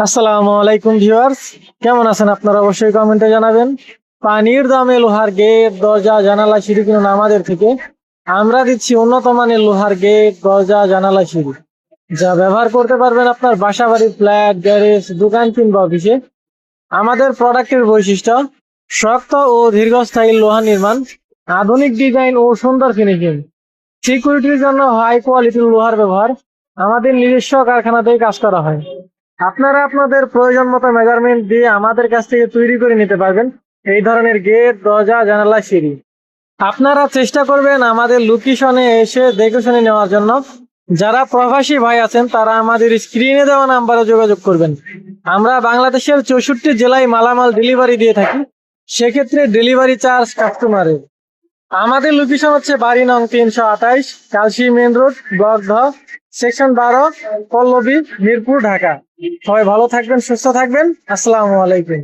আসসালামু আলাইকুম ভিউয়ার্স, কেমন আছেন আপনারা? অবশ্যই কমেন্টে জানাবেন। পানির দামে লোহার গেট, দরজা, জানালা, সিঁড়ি কিনুন আমাদের থেকে। আমরা দিচ্ছি উন্নত মানের লোহার গেট, দরজা, জানালা, সিঁড়ি, যা ব্যবহার করতে পারবেন আপনার বাসা বাড়ি, ফ্ল্যাট, গ্যারেজ, দোকান কিংবা অফিসে। আমাদের প্রোডাক্টের বৈশিষ্ট্য: শক্ত ও দীর্ঘস্থায়ী লোহা নির্মাণ, আধুনিক ডিজাইন ও সুন্দর ফিনিশিং, সিকিউরিটির জন্য হাই কোয়ালিটির লোহার ব্যবহার। আমাদের নিজস্ব কারখানাতেই কাজ করা হয়। আপনারা আপনাদের প্রয়োজন মতো মেজারমেন্ট দিয়ে আমাদের কাছ থেকে তৈরি করে নিতে পারবেন এই ধরনের গেট, দরজা, জানালা, সিঁড়ি। আপনারা চেষ্টা করবেন আমাদের লোকেশনে এসে দেখে শুনে নেওয়ার জন্য। যারা প্রবাসী ভাই আছেন তারা আমাদের স্ক্রিনে দেওয়া নাম্বারে যোগাযোগ করবেন। আমরা বাংলাদেশের 64 জেলায় মালামাল ডেলিভারি দিয়ে থাকি। সেক্ষেত্রে ডেলিভারি চার্জ কাস্টমারের। আমাদের লোকেশন হচ্ছে বাড়ি নং 328, কালশি মেন রোড, ব্লক ধ, সেকশন 12, পল্লবী, মিরপুর, ঢাকা। সবাই ভালো থাকবেন, সুস্থ থাকবেন। আসসালামু আলাইকুম।